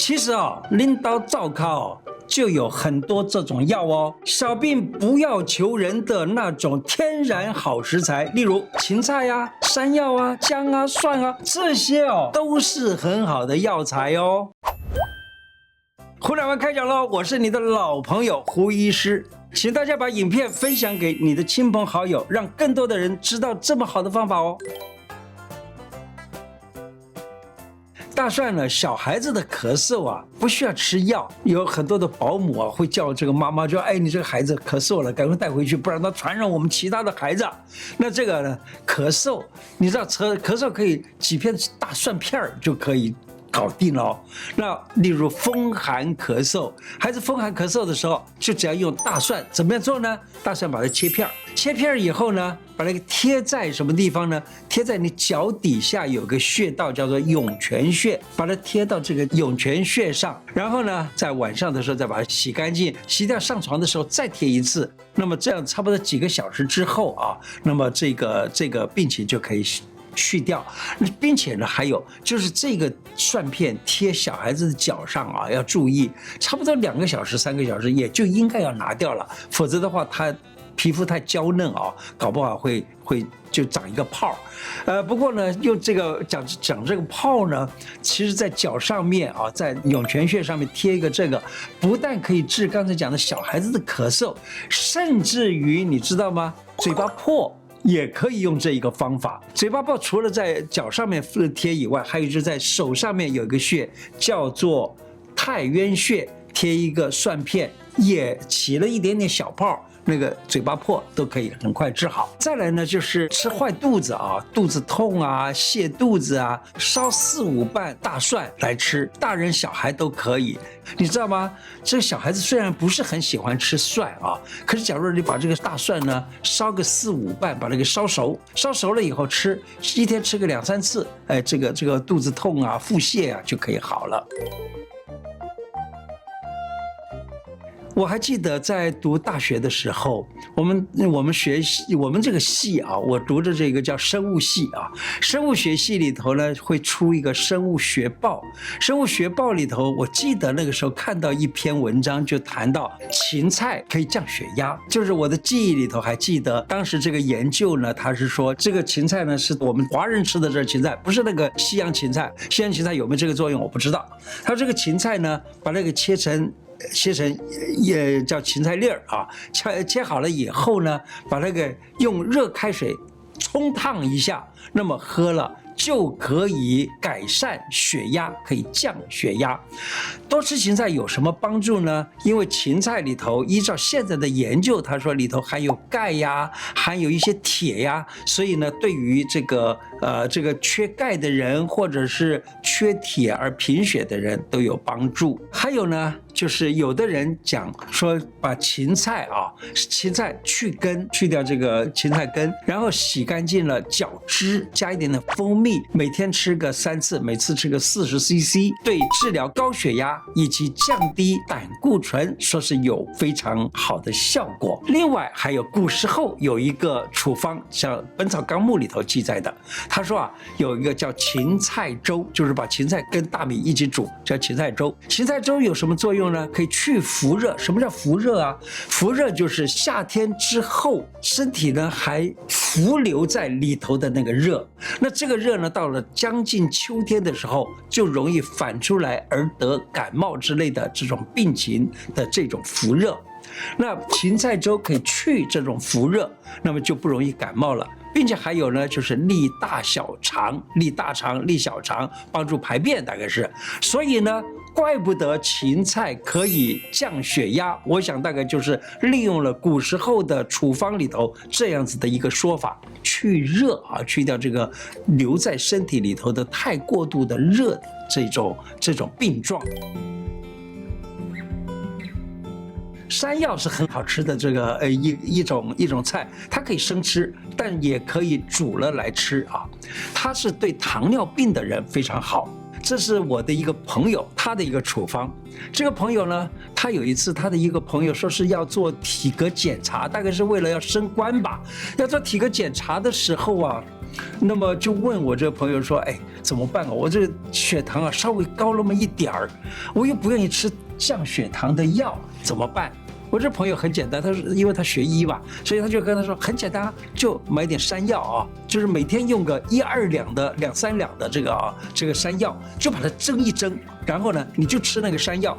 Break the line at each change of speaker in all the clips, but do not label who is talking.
其实拎刀照靠就有很多这种药哦。小病不要求人的那种天然好食材，例如芹菜啊、山药啊、姜啊、蒜啊，这些都是很好的药材哦。胡乃文开讲喽，我是你的老朋友胡医师，请大家把影片分享给你的亲朋好友，让更多的人知道这么好的方法哦。大蒜呢，小孩子的咳嗽不需要吃药，有很多的保姆会叫这个妈妈说，哎，你这个孩子咳嗽了，赶快带回去，不然他传染我们其他的孩子。那这个呢，咳嗽，你知道咳嗽可以几片大蒜片就可以搞定了哦。那例如风寒咳嗽，孩子风寒咳嗽的时候，就只要用大蒜，怎么样做呢？大蒜把它切片，切片以后呢，把那个贴在什么地方呢？贴在你脚底下有个穴道叫做涌泉穴，把它贴到这个涌泉穴上，然后呢，在晚上的时候再把它洗干净，洗掉上床的时候再贴一次。那么这样差不多几个小时之后那么这个病情就可以去掉，并且呢，还有就是这个蒜片贴小孩子的脚上要注意，差不多2个小时、3个小时也就应该要拿掉了，否则的话，它皮肤太娇嫩搞不好会就长一个泡。不过呢，用这个讲这个泡呢，其实在脚上面在涌泉穴上面贴一个这个，不但可以治刚才讲的小孩子的咳嗽，甚至于你知道吗？嘴巴破也可以用这一个方法。嘴巴泡除了在脚上面贴以外，还有就是在手上面有一个穴叫做太渊穴，贴一个蒜片，也起了一点点小泡，那个嘴巴破都可以很快治好。再来呢，就是吃坏肚子肚子痛泻肚子烧4、5瓣大蒜来吃，大人小孩都可以。你知道吗？这个小孩子虽然不是很喜欢吃蒜可是假如你把这个大蒜呢烧个4、5瓣，把它给烧熟了以后吃，一天吃个2、3次，这个肚子痛腹泻就可以好了。我还记得在读大学的时候，我们这个系我读的这个叫生物系生物学系里头呢会出一个生物学报，生物学报里头，我记得那个时候看到一篇文章，就谈到芹菜可以降血压，就是我的记忆里头还记得当时这个研究呢，他是说这个芹菜呢是我们华人吃的这芹菜，不是那个西洋芹菜，西洋芹菜有没有这个作用我不知道。他这个芹菜呢，把那个切成也叫芹菜粒切好了以后呢，把那个用热开水冲烫一下，那么喝了就可以改善血压，可以降血压。多吃芹菜有什么帮助呢？因为芹菜里头依照现在的研究，他说里头含有钙含有一些铁所以呢，对于这个缺钙的人或者是缺铁而贫血的人都有帮助。还有呢，就是有的人讲说把芹菜去根，去掉这个芹菜根，然后洗干净了搅汁，加一点点蜂蜜，每天吃个3次，每次吃个40 CC， 对治疗高血压以及降低胆固醇说是有非常好的效果。另外还有古时候有一个处方，像《本草纲目》里头记载的，他说有一个叫芹菜粥，就是把芹菜跟大米一起煮，叫芹菜粥。芹菜粥有什么作用呢？可以去伏热。什么叫伏热伏热就是夏天之后身体呢还浮留在里头的那个热，那这个热呢到了将近秋天的时候就容易反出来而得感冒之类的这种病情的这种伏热。那芹菜粥可以去这种伏热，那么就不容易感冒了，并且还有呢，就是利大肠、利小肠，帮助排便，大概是。所以呢，怪不得芹菜可以降血压，我想大概就是利用了古时候的处方里头这样子的一个说法，去热去掉这个留在身体里头的太过度的热的这种病状。山药是很好吃的一种菜，它可以生吃，但也可以煮了来吃它是对糖尿病的人非常好。这是我的一个朋友，他的一个处方。这个朋友呢，他有一次他的一个朋友说是要做体格检查，大概是为了要升官吧。要做体格检查的时候那么就问我这个朋友说，哎，怎么办啊？我这个血糖啊稍微高那么一点儿，我又不愿意吃降血糖的药，怎么办？我这朋友很简单，他说因为他学医嘛，所以他就跟他说很简单，就买点山药啊，就是每天用个1-2两的、2-3两的这个山药，就把它蒸一蒸，然后呢你就吃那个山药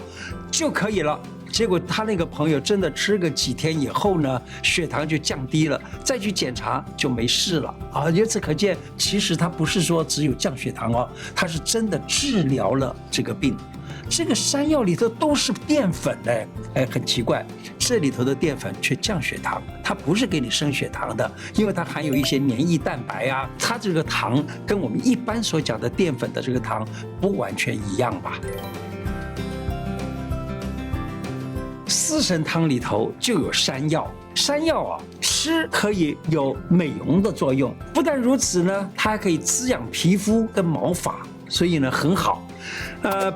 就可以了。结果他那个朋友真的吃个几天以后呢，血糖就降低了，再去检查就没事了啊。由此可见，其实他不是说只有降血糖哦，他是真的治疗了这个病。这个山药里头都是淀粉哎，很奇怪，这里头的淀粉却降血糖，它不是给你升血糖的，因为它含有一些免疫蛋白啊，它这个糖跟我们一般所讲的淀粉的这个糖不完全一样吧。四神汤里头就有山药，山药啊吃可以有美容的作用，不但如此呢，它还可以滋养皮肤跟毛发，所以呢很好。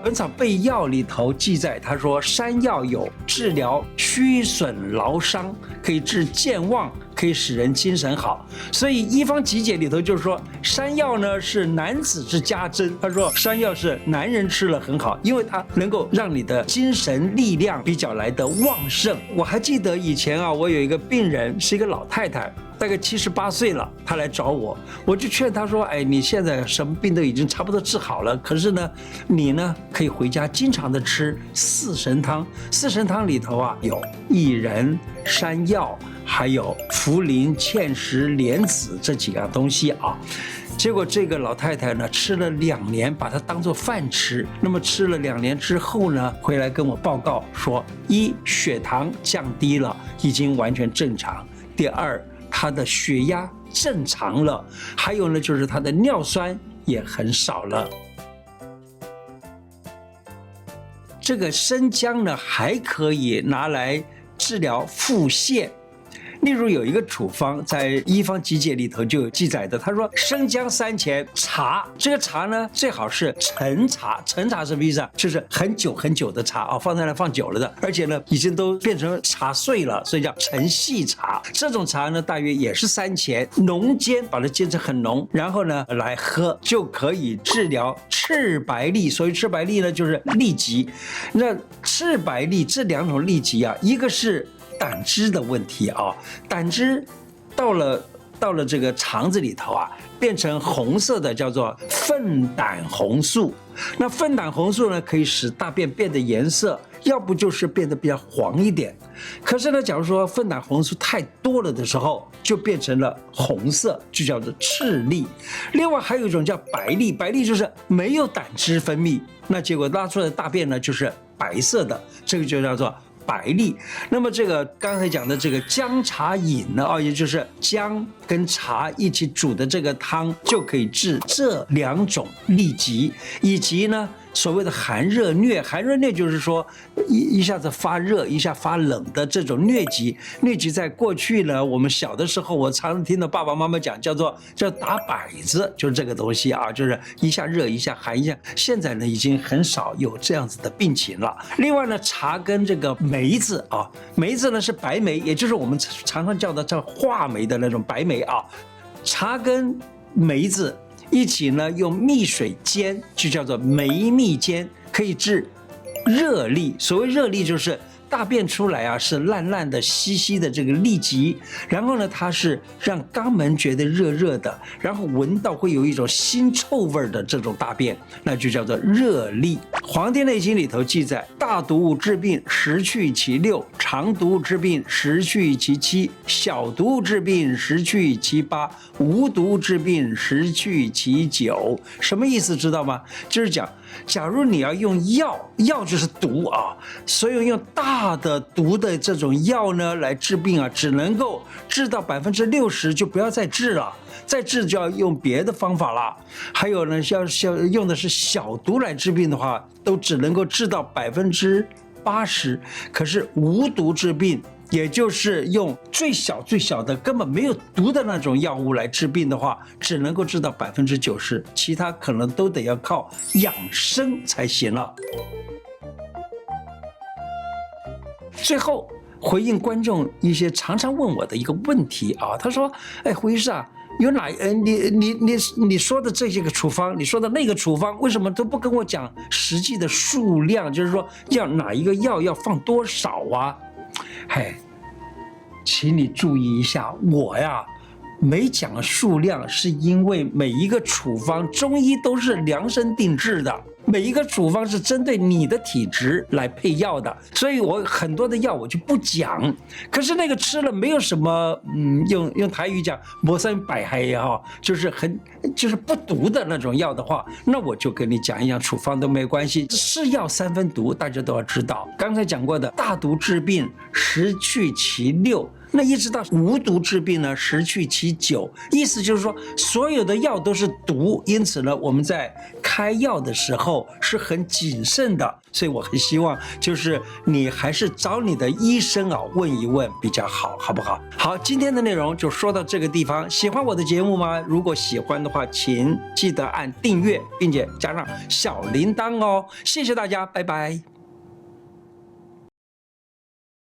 本草备药里头记载，他说山药有治疗虚损劳伤，可以治健忘，可以使人精神好。所以医方集解里头就是说，山药呢是男子之家珍。他说山药是男人吃了很好，因为它能够让你的精神力量比较来得旺盛。我还记得以前啊，我有一个病人是一个老太太，大概78岁了，她来找我，我就劝她说，哎，你现在什么病都已经差不多治好了，可是呢，你呢可以回家经常的吃四神汤。四神汤里头啊有薏仁、山药，还有茯苓、芡实、莲子这几样东西啊。结果这个老太太呢吃了2年，把它当作饭吃。那么吃了2年之后呢，回来跟我报告说，一血糖降低了，已经完全正常；第二，他的血压正常了，还有呢就是他的尿酸也很少了。这个生姜呢还可以拿来治疗腹泻。例如有一个处方在医方集解里头就有记载的，他说生姜3钱，茶，这个茶呢最好是陈茶。陈茶什么意思啊？就是很久很久的茶啊，放在那放久了的，而且呢已经都变成茶碎了，所以叫陈细茶。这种茶呢大约也是3钱，浓煎，把它煎成很浓，然后呢来喝，就可以治疗赤白痢。所谓赤白痢呢就是痢疾。那赤白痢这2种痢疾啊，一个是胆汁的问题啊，胆汁到了这个肠子里头啊，变成红色的，叫做粪胆红素。那粪胆红素呢，可以使大便变得颜色，要不就是变得比较黄一点。可是呢，假如说粪胆红素太多了的时候，就变成了红色，就叫做赤痢。另外还有一种叫白痢，白痢就是没有胆汁分泌，那结果拉出来的大便呢就是白色的，这个就叫做白痢。那么这个刚才讲的这个姜茶饮呢，也就是姜跟茶一起煮的这个汤，就可以治这2种痢疾，以及呢所谓的寒热疟。寒热疟就是说一下子发热一下发冷的这种疟疾。疟疾在过去呢，我们小的时候我常常听到爸爸妈妈讲，叫打摆子，就是这个东西啊，就是一下热一下寒一下。现在呢已经很少有这样子的病情了。另外呢，茶跟这个梅子啊，梅子呢是白梅，也就是我们常常叫话梅的那种白梅啊。茶跟梅子一起呢用蜜水煎，就叫做梅蜜煎，可以治热痢。所谓热痢就是大便出来啊是烂烂的稀稀的这个痢疾，然后呢它是让肛门觉得热热的，然后闻到会有一种腥臭味的这种大便，那就叫做热痢。《黄帝内经》里头记载，大毒治病10去其6，长毒治病10去其7，小毒治病10去其8，无毒治病10去其9。什么意思知道吗？就是讲，假如你要用药就是毒啊，所以用大的毒的这种药呢来治病啊，只能够治到60%，就不要再治了，再治就要用别的方法了。还有呢，要用的是小毒来治病的话，都只能够治到80%。可是无毒治病，也就是用最小的根本没有毒的那种药物来治病的话，只能够治到90%，其他可能都得要靠养生才行了。最后回应观众一些常常问我的一个问题啊，他说：“哎，胡医师啊，有哪你说的这些个处方，你说的那个处方，为什么都不跟我讲实际的数量？就是说，要哪一个药要放多少啊？嘿，请你注意一下，我呀没讲数量，是因为每一个处方中医都是量身定制的。每一个处方是针对你的体质来配药的，所以我很多的药我就不讲。可是那个吃了没有什么，用台语讲“磨三百黑”哈，就是不毒的那种药的话，那我就跟你讲一讲处方都没关系。是药三分毒，大家都要知道。刚才讲过的大毒治病，十去其六。那一直到无毒治病呢，十去其九，意思就是说，所有的药都是毒，因此呢，我们在开药的时候是很谨慎的。所以我很希望，就是你还是找你的医生啊问一问比较好，好不好？好，今天的内容就说到这个地方。喜欢我的节目吗？如果喜欢的话，请记得按订阅，并且加上小铃铛哦。谢谢大家，拜拜。